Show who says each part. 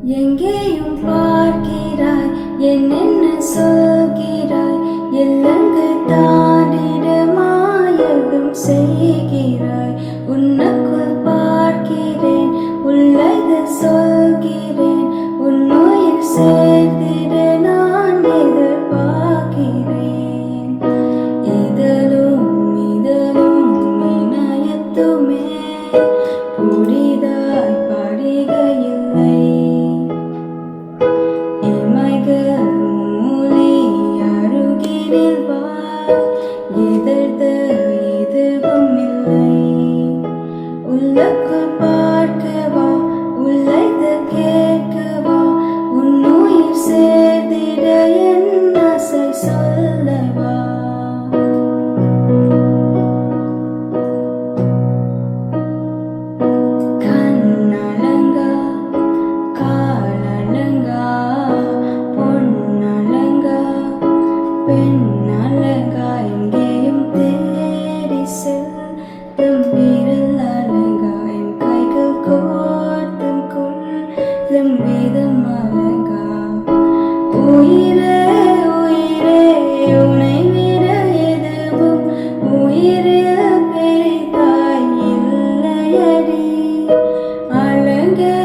Speaker 1: எங்கேயும் பார்க்கிறாய், என்னென்ன சொல்கிறாய், எல்லங்கு தாண்டிட மாயகம் செய்கிறாய். உனக்குள் பார்க்கிறேன், உள்ளது சொல்கிறேன், உன்னுயிர் சேர்த்திட நான் எதிர்பார்க்கிறேன். இதழும் இதழும் இணையத்துமே புதிதாய் படிகையில்லை. இமைகள் மூலி அருகினில் வா, எதிர்த்த எதுவும் இல்லை. உள்ளுக்குள் பார்க்கவா, உள்ளது கேட்கவா, உன்னுயிர் சேர்த்திட என் ஆசை சொல்லவா. கண்ணலங்கா காலலங்கா பொன்னலங்கா பெண்ணலங்கா எங்கேயும் தேடி செல்லும் விரல் அலங்கா. என் கைகள் கோர்த்தும் கொள்ளும் விதம் அலங்கா. உயிரே உயிரே உன்னை விட எதுவும் உயிரில் பெரிதாய் இல்லையடி. அழகே